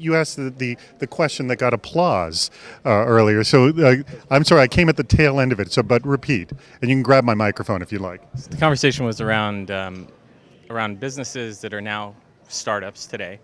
you asked the question that got applause earlier. So I'm sorry, I came at the tail end of it. So, but repeat, and you can grab my microphone if you like. The conversation was around businesses that are now startups today,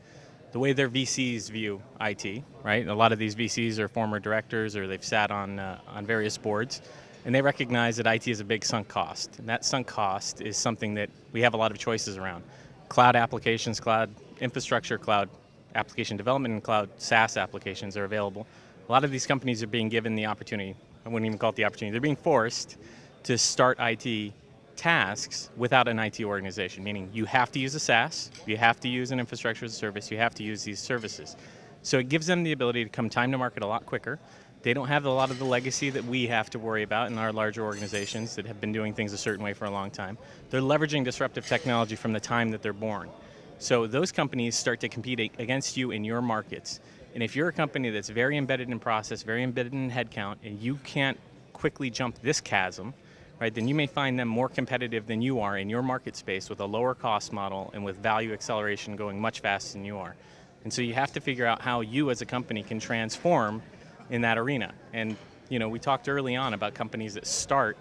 the way their VCs view IT, right? A lot of these VCs are former directors or they've sat on various boards, and they recognize that IT is a big sunk cost. And that sunk cost is something that we have a lot of choices around. Cloud applications, cloud infrastructure, cloud application development, and cloud SaaS applications are available. A lot of these companies are being given the opportunity, I wouldn't even call it the opportunity, they're being forced to start IT tasks without an IT organization, meaning you have to use a SaaS, you have to use an infrastructure as a service, you have to use these services. So it gives them the ability to come time to market a lot quicker. They don't have a lot of the legacy that we have to worry about in our larger organizations that have been doing things a certain way for a long time. They're leveraging disruptive technology from the time that they're born. So those companies start to compete against you in your markets. And if you're a company that's very embedded in process, very embedded in headcount, and you can't quickly jump this chasm, right, then you may find them more competitive than you are in your market space with a lower cost model and with value acceleration going much faster than you are. And so you have to figure out how you as a company can transform in that arena. And we talked early on about companies that start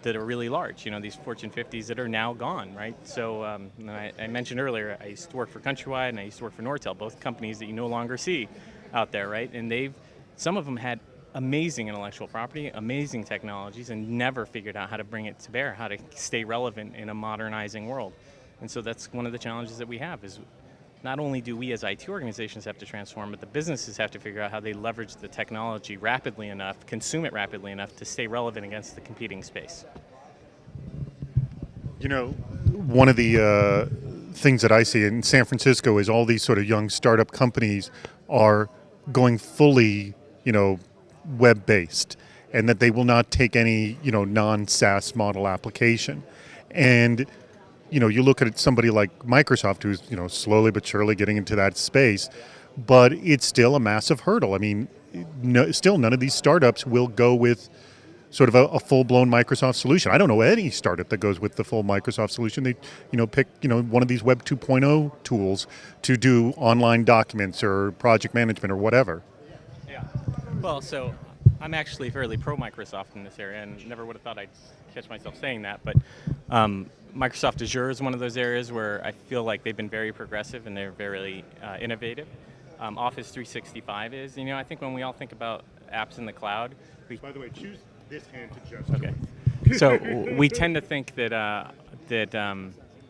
that are really large, these Fortune 50s that are now gone, right? So I mentioned earlier, I used to work for Countrywide and I used to work for Nortel, both companies that you no longer see out there, right? And some of them had amazing intellectual property, amazing technologies, and never figured out how to bring it to bear, how to stay relevant in a modernizing world. And so that's one of the challenges that we have is not only do we as IT organizations have to transform, but the businesses have to figure out how they leverage the technology rapidly enough, consume it rapidly enough to stay relevant against the competing space. One of the things that I see in San Francisco is all these sort of young startup companies are going fully, web-based, and that they will not take any, non-SaaS model application. And you look at somebody like Microsoft, who's slowly but surely getting into that space, but it's still a massive hurdle. I mean, still none of these startups will go with sort of a full-blown Microsoft solution. I don't know any startup that goes with the full Microsoft solution. They, pick one of these Web 2.0 tools to do online documents or project management or whatever. Yeah. Well, so I'm actually fairly pro-Microsoft in this area, and never would have thought I'd catch myself saying that, but Microsoft Azure is one of those areas where I feel like they've been very progressive and they're very innovative. Office 365 is, I think when we all think about apps in the cloud. By the way, choose this hand to gesture. Okay. So we tend to think that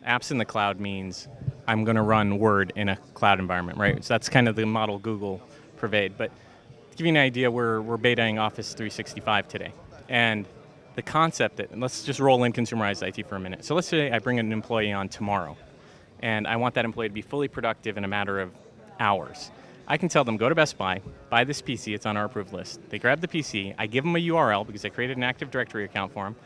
apps in the cloud means I'm going to run Word in a cloud environment, right? So that's kind of the model Google purveyed. But to give you an idea, we're betaing Office 365 today. And the concept and let's just roll in consumerized IT for a minute. So let's say I bring an employee on tomorrow, and I want that employee to be fully productive in a matter of hours. I can tell them, go to Best Buy, buy this PC, it's on our approved list. They grab the PC, I give them a URL because I created an Active Directory account for them.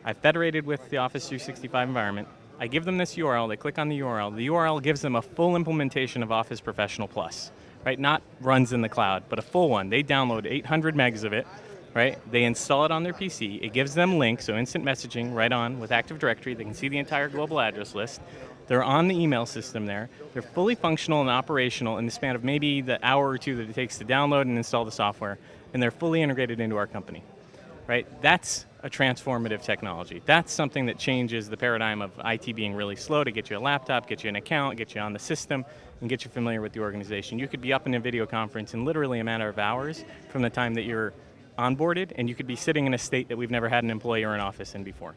I've federated with the Office 365 environment. I give them this URL, they click on the URL. The URL gives them a full implementation of Office Professional Plus, right? Not runs in the cloud, but a full one. They download 800 megs of it, right? They install it on their PC. It gives them links, so instant messaging right on with Active Directory. They can see the entire global address list. They're on the email system there. They're fully functional and operational in the span of maybe the hour or two that it takes to download and install the software, and they're fully integrated into our company, right? That's a transformative technology. That's something that changes the paradigm of IT being really slow to get you a laptop, get you an account, get you on the system, and get you familiar with the organization. You could be up in a video conference in literally a matter of hours from the time that you're onboarded, and you could be sitting in a state that we've never had an employee or an office in before.